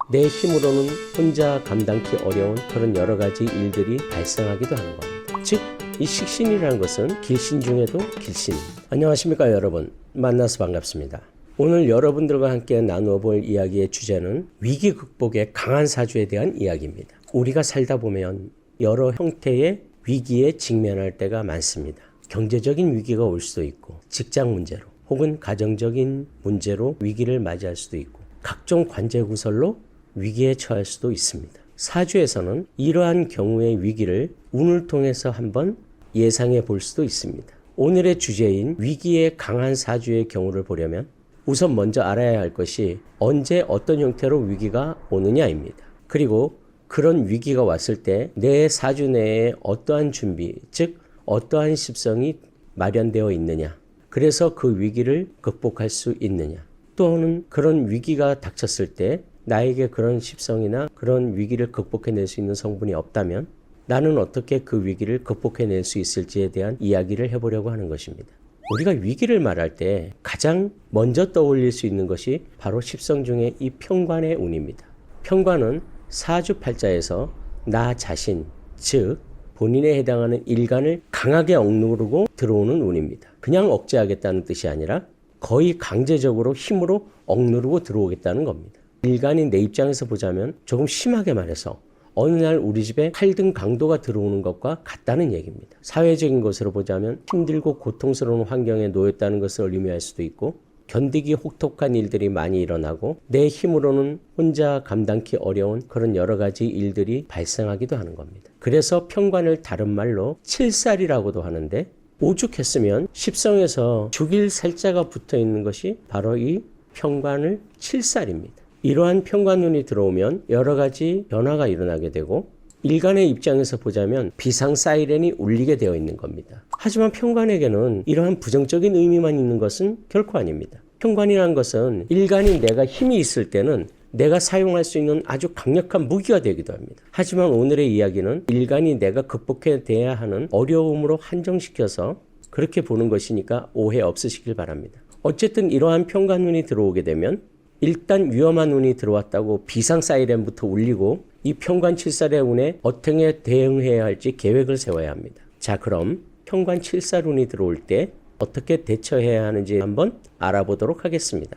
내 힘으로는 혼자 감당기 어려운 그런 여러 가지 일들이 발생하기도 하는 겁니다. 즉, 이 식신이라는 것은 길신 중에도 길신입니다. 안녕하십니까 여러분, 만나서 반갑습니다. 오늘 여러분들과 함께 나누어 볼 이야기의 주제는 위기 극복의 강한 사주에 대한 이야기입니다. 우리가 살다 보면 여러 형태의 위기에 직면할 때가 많습니다. 경제적인 위기가 올 수도 있고, 직장 문제로 혹은 가정적인 문제로 위기를 맞이할 수도 있고, 각종 관제 구설로 위기에 처할 수도 있습니다. 사주에서는 이러한 경우의 위기를 운을 통해서 한번 예상해 볼 수도 있습니다. 오늘의 주제인 위기에 강한 사주의 경우를 보려면 우선 먼저 알아야 할 것이 언제 어떤 형태로 위기가 오느냐입니다. 그리고 그런 위기가 왔을 때 내 사주 내에 어떠한 준비, 즉 어떠한 십성이 마련되어 있느냐, 그래서 그 위기를 극복할 수 있느냐, 또는 그런 위기가 닥쳤을 때 나에게 그런 십성이나 그런 위기를 극복해낼 수 있는 성분이 없다면 나는 어떻게 그 위기를 극복해낼 수 있을지에 대한 이야기를 해보려고 하는 것입니다. 우리가 위기를 말할 때 가장 먼저 떠올릴 수 있는 것이 바로 십성 중에 이 편관의 운입니다. 편관은 사주팔자에서 나 자신, 즉 본인에 해당하는 일간을 강하게 억누르고 들어오는 운입니다. 그냥 억제하겠다는 뜻이 아니라 거의 강제적으로 힘으로 억누르고 들어오겠다는 겁니다. 일간인 내 입장에서 보자면 조금 심하게 말해서 어느 날 우리 집에 칼등 강도가 들어오는 것과 같다는 얘기입니다. 사회적인 것으로 보자면 힘들고 고통스러운 환경에 놓였다는 것을 의미할 수도 있고, 견디기 혹독한 일들이 많이 일어나고 내 힘으로는 혼자 감당기 어려운 그런 여러 가지 일들이 발생하기도 하는 겁니다. 그래서 편관을 다른 말로 칠살이라고도 하는데, 오죽했으면 십성에서 죽일 살자가 붙어 있는 것이 바로 이 편관을 칠살입니다. 이러한 편관운이 들어오면 여러 가지 변화가 일어나게 되고, 일간의 입장에서 보자면 비상 사이렌이 울리게 되어 있는 겁니다. 하지만 편관에게는 이러한 부정적인 의미만 있는 것은 결코 아닙니다. 편관이라는 것은 일간인 내가 힘이 있을 때는 내가 사용할 수 있는 아주 강력한 무기가 되기도 합니다. 하지만 오늘의 이야기는 일간이 내가 극복해야 하는 어려움으로 한정시켜서 그렇게 보는 것이니까 오해 없으시길 바랍니다. 어쨌든 이러한 편관운이 들어오게 되면 일단 위험한 운이 들어왔다고 비상 사이렌부터 울리고 이 편관칠살의 운에 어떻게 대응해야 할지 계획을 세워야 합니다. 자, 그럼 편관칠살운이 들어올 때 어떻게 대처해야 하는지 한번 알아보도록 하겠습니다.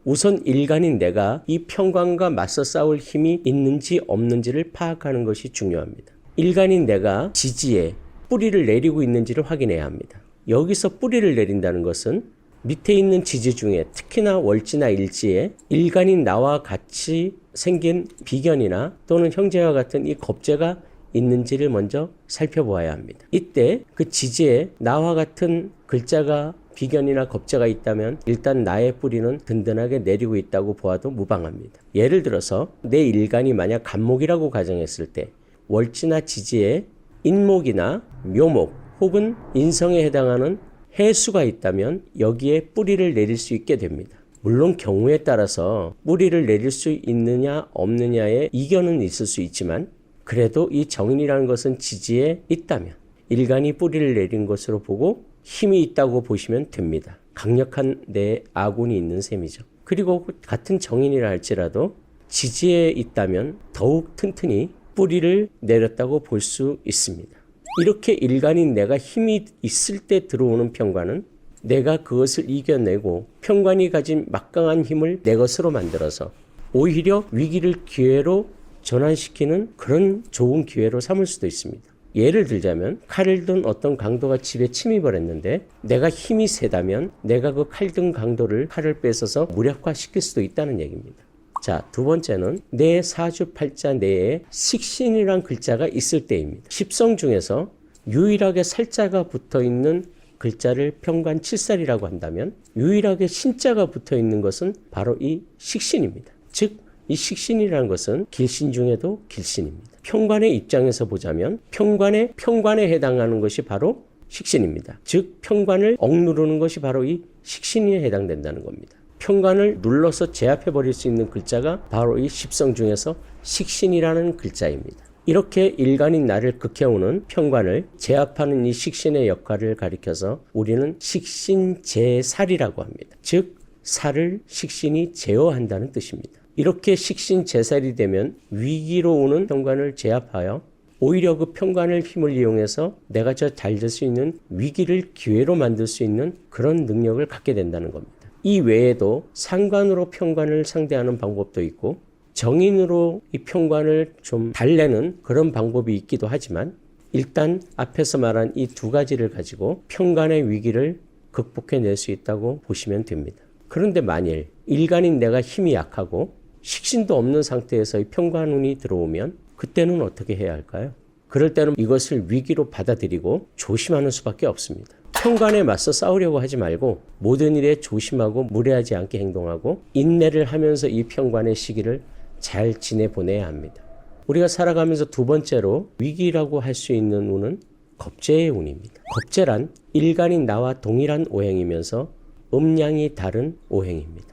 우선 일간인 내가 이 편관과 맞서 싸울 힘이 있는지 없는지를 파악하는 것이 중요합니다. 일간인 내가 지지에 뿌리를 내리고 있는지를 확인해야 합니다. 여기서 뿌리를 내린다는 것은 밑에 있는 지지 중에 특히나 월지나 일지에 일간인 나와 같이 생긴 비견이나 또는 형제와 같은 이 겁재가 있는지를 먼저 살펴보아야 합니다. 이때 그 지지에 나와 같은 글자가 비견이나 겁재가 있다면 일단 나의 뿌리는 든든하게 내리고 있다고 보아도 무방합니다. 예를 들어서 내 일간이 만약 간목이라고 가정했을 때 월지나 지지에 인목이나 묘목 혹은 인성에 해당하는 해수가 있다면 여기에 뿌리를 내릴 수 있게 됩니다. 물론 경우에 따라서 뿌리를 내릴 수 있느냐 없느냐의 이견은 있을 수 있지만, 그래도 이 정인이라는 것은 지지에 있다면 일간이 뿌리를 내린 것으로 보고 힘이 있다고 보시면 됩니다. 강력한 내 아군이 있는 셈이죠. 그리고 같은 정인이라 할지라도 지지에 있다면 더욱 튼튼히 뿌리를 내렸다고 볼 수 있습니다. 이렇게 일간인 내가 힘이 있을 때 들어오는 편관은 내가 그것을 이겨내고 편관이 가진 막강한 힘을 내 것으로 만들어서 오히려 위기를 기회로 전환시키는 그런 좋은 기회로 삼을 수도 있습니다. 예를 들자면 칼을 든 어떤 강도가 집에 침입을 했는데 내가 힘이 세다면 내가 그 칼 든 강도를 칼을 뺏어서 무력화시킬 수도 있다는 얘기입니다. 자, 두 번째는 내 사주팔자 내에 식신이란 글자가 있을 때입니다. 십성 중에서 유일하게 살자가 붙어있는 글자를 편관칠살이라고 한다면 유일하게 신자가 붙어있는 것은 바로 이 식신입니다. 즉, 이 식신이라는 것은 길신 중에도 길신입니다. 편관의 입장에서 보자면 편관에 해당하는 것이 바로 식신입니다. 즉, 편관을 억누르는 것이 바로 이 식신에 해당된다는 겁니다. 편관을 눌러서 제압해버릴 수 있는 글자가 바로 이 십성 중에서 식신이라는 글자입니다. 이렇게 일간인 나를 극해오는 편관을 제압하는 이 식신의 역할을 가리켜서 우리는 식신제살이라고 합니다. 즉, 살을 식신이 제어한다는 뜻입니다. 이렇게 식신제살이 되면 위기로 오는 편관을 제압하여 오히려 그 편관을 힘을 이용해서 내가 잘 될 수 있는 위기를 기회로 만들 수 있는 그런 능력을 갖게 된다는 겁니다. 이 외에도 상관으로 편관을 상대하는 방법도 있고 정인으로 이 편관을 좀 달래는 그런 방법이 있기도 하지만 일단 앞에서 말한 이 두 가지를 가지고 편관의 위기를 극복해낼 수 있다고 보시면 됩니다. 그런데 만일 일간인 내가 힘이 약하고 식신도 없는 상태에서 이 편관운이 들어오면 그때는 어떻게 해야 할까요? 그럴 때는 이것을 위기로 받아들이고 조심하는 수밖에 없습니다. 편관에 맞서 싸우려고 하지 말고 모든 일에 조심하고 무례하지 않게 행동하고 인내를 하면서 이 편관의 시기를 잘 지내보내야 합니다. 우리가 살아가면서 두 번째로 위기라고 할 수 있는 운은 겁재의 운입니다. 겁재란 일간인 나와 동일한 오행이면서 음양이 다른 오행입니다.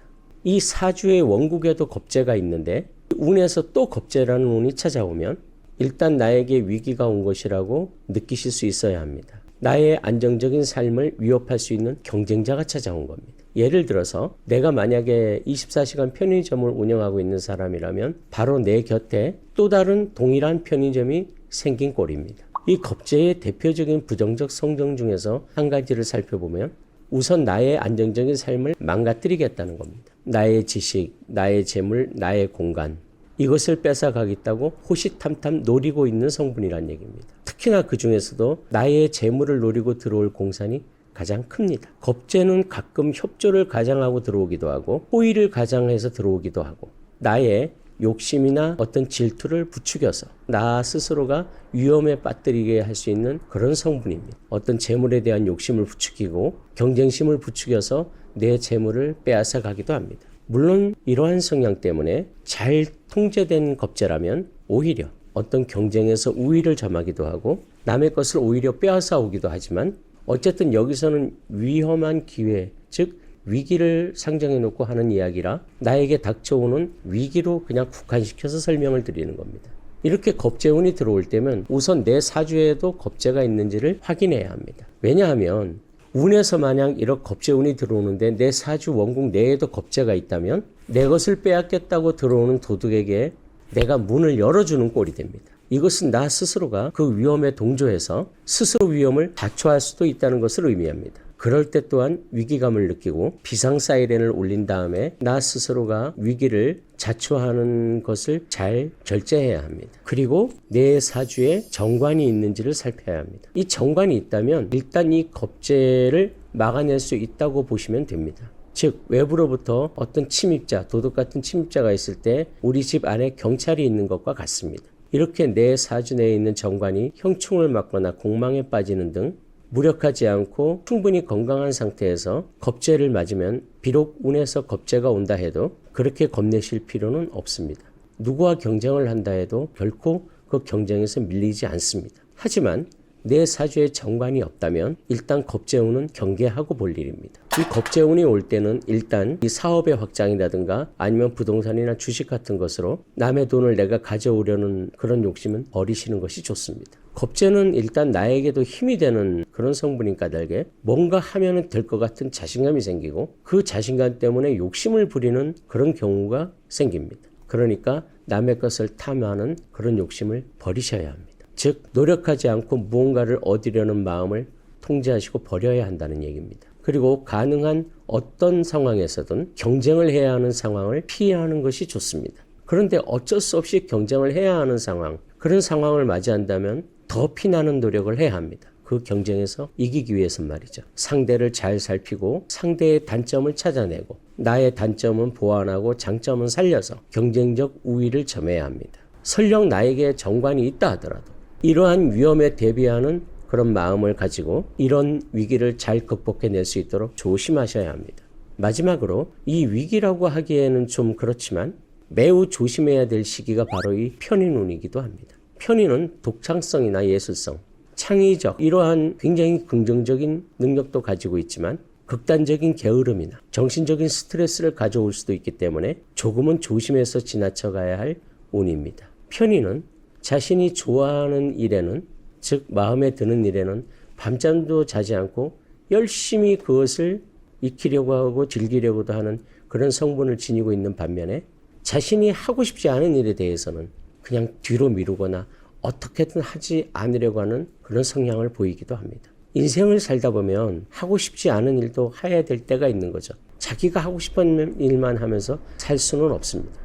이 사주의 원국에도 겁재가 있는데 운에서 또 겁재라는 운이 찾아오면 일단 나에게 위기가 온 것이라고 느끼실 수 있어야 합니다. 나의 안정적인 삶을 위협할 수 있는 경쟁자가 찾아온 겁니다. 예를 들어서 내가 만약에 24시간 편의점을 운영하고 있는 사람이라면 바로 내 곁에 또 다른 동일한 편의점이 생긴 꼴입니다. 이 겁재의 대표적인 부정적 성정 중에서 한 가지를 살펴보면 우선 나의 안정적인 삶을 망가뜨리겠다는 겁니다. 나의 지식, 나의 재물, 나의 공간 이것을 뺏어가겠다고 호시탐탐 노리고 있는 성분이란 얘기입니다. 특히나 그 중에서도 나의 재물을 노리고 들어올 공산이 가장 큽니다. 겁재는 가끔 협조를 가장하고 들어오기도 하고 호의를 가장해서 들어오기도 하고 나의 욕심이나 어떤 질투를 부추겨서 나 스스로가 위험에 빠뜨리게 할 수 있는 그런 성분입니다. 어떤 재물에 대한 욕심을 부추기고 경쟁심을 부추겨서 내 재물을 빼앗아 가기도 합니다. 물론 이러한 성향 때문에 잘 통제된 겁재라면 오히려 어떤 경쟁에서 우위를 점하기도 하고 남의 것을 오히려 빼앗아 오기도 하지만 어쨌든 여기서는 위험한 기회, 즉 위기를 상정해 놓고 하는 이야기라 나에게 닥쳐오는 위기로 그냥 국한시켜서 설명을 드리는 겁니다. 이렇게 겁재운이 들어올 때면 우선 내 사주에도 겁재가 있는지를 확인해야 합니다. 왜냐하면 운에서 만약 이렇게 겁재운이 들어오는데 내 사주 원국 내에도 겁재가 있다면 내 것을 빼앗겠다고 들어오는 도둑에게 내가 문을 열어주는 꼴이 됩니다. 이것은 나 스스로가 그 위험에 동조해서 스스로 위험을 자초할 수도 있다는 것을 의미합니다. 그럴 때 또한 위기감을 느끼고 비상 사이렌을 울린 다음에 나 스스로가 위기를 자초하는 것을 잘 절제해야 합니다. 그리고 내 사주에 정관이 있는지를 살펴야 합니다. 이 정관이 있다면 일단 이 겁재를 막아낼 수 있다고 보시면 됩니다. 즉 외부로부터 어떤 침입자, 도둑 같은 침입자가 있을 때 우리 집 안에 경찰이 있는 것과 같습니다. 이렇게 내 사주 내에 있는 정관이 형충을 맞거나 공망에 빠지는 등 무력하지 않고 충분히 건강한 상태에서 겁재를 맞으면 비록 운에서 겁재가 온다 해도 그렇게 겁내실 필요는 없습니다. 누구와 경쟁을 한다 해도 결코 그 경쟁에서 밀리지 않습니다. 하지만 내 사주에 정관이 없다면 일단 겁재운은 경계하고 볼 일입니다. 이 겁재운이 올 때는 일단 이 사업의 확장이라든가 아니면 부동산이나 주식 같은 것으로 남의 돈을 내가 가져오려는 그런 욕심은 버리시는 것이 좋습니다. 겁재는 일단 나에게도 힘이 되는 그런 성분인 까닭에 뭔가 하면 될 것 같은 자신감이 생기고 그 자신감 때문에 욕심을 부리는 그런 경우가 생깁니다. 그러니까 남의 것을 탐하는 그런 욕심을 버리셔야 합니다. 즉 노력하지 않고 무언가를 얻으려는 마음을 통제하시고 버려야 한다는 얘기입니다. 그리고 가능한 어떤 상황에서든 경쟁을 해야 하는 상황을 피하는 것이 좋습니다. 그런데 어쩔 수 없이 경쟁을 해야 하는 상황, 그런 상황을 맞이한다면 더 피나는 노력을 해야 합니다. 그 경쟁에서 이기기 위해서는 말이죠. 상대를 잘 살피고 상대의 단점을 찾아내고 나의 단점은 보완하고 장점은 살려서 경쟁적 우위를 점해야 합니다. 설령 나에게 정관이 있다 하더라도 이러한 위험에 대비하는 그런 마음을 가지고 이런 위기를 잘 극복해낼 수 있도록 조심하셔야 합니다. 마지막으로 이 위기라고 하기에는 좀 그렇지만 매우 조심해야 될 시기가 바로 이 편인운이기도 합니다. 편인은 독창성이나 예술성, 창의적 이러한 굉장히 긍정적인 능력도 가지고 있지만 극단적인 게으름이나 정신적인 스트레스를 가져올 수도 있기 때문에 조금은 조심해서 지나쳐 가야 할 운입니다. 편인은 자신이 좋아하는 일에는, 즉 마음에 드는 일에는 밤잠도 자지 않고 열심히 그것을 익히려고 하고 즐기려고도 하는 그런 성분을 지니고 있는 반면에 자신이 하고 싶지 않은 일에 대해서는 그냥 뒤로 미루거나 어떻게든 하지 않으려고 하는 그런 성향을 보이기도 합니다. 인생을 살다 보면 하고 싶지 않은 일도 해야 될 때가 있는 거죠. 자기가 하고 싶은 일만 하면서 살 수는 없습니다.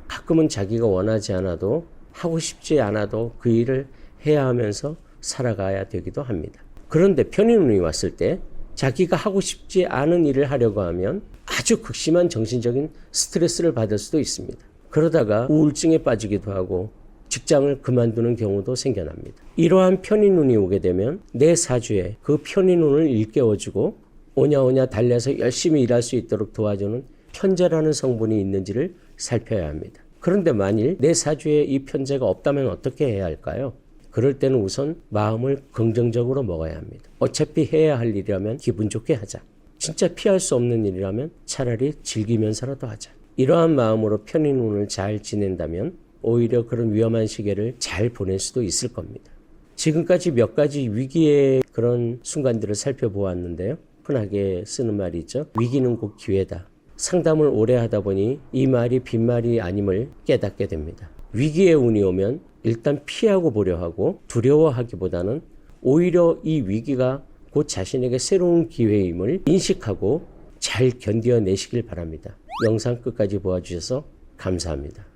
가끔은 자기가 원하지 않아도 하고 싶지 않아도 그 일을 해야 하면서 살아가야 되기도 합니다. 그런데 편인운이 왔을 때 자기가 하고 싶지 않은 일을 하려고 하면 아주 극심한 정신적인 스트레스를 받을 수도 있습니다. 그러다가 우울증에 빠지기도 하고 직장을 그만두는 경우도 생겨납니다. 이러한 편인운이 오게 되면 내 사주에 그 편인운을 일깨워주고 오냐오냐 달려서 열심히 일할 수 있도록 도와주는 편재라는 성분이 있는지를 살펴야 합니다. 그런데 만일 내 사주에 이 편재가 없다면 어떻게 해야 할까요? 그럴 때는 우선 마음을 긍정적으로 먹어야 합니다. 어차피 해야 할 일이라면 기분 좋게 하자. 진짜 피할 수 없는 일이라면 차라리 즐기면서라도 하자. 이러한 마음으로 편인운을 잘 지낸다면 오히려 그런 위험한 시기를 잘 보낼 수도 있을 겁니다. 지금까지 몇 가지 위기의 그런 순간들을 살펴보았는데요. 흔하게 쓰는 말이 있죠. 위기는 곧 기회다. 상담을 오래 하다 보니 이 말이 빈말이 아님을 깨닫게 됩니다. 위기의 운이 오면 일단 피하고 보려 하고 두려워하기보다는 오히려 이 위기가 곧 자신에게 새로운 기회임을 인식하고 잘 견뎌내시길 바랍니다. 영상 끝까지 보아주셔서 감사합니다.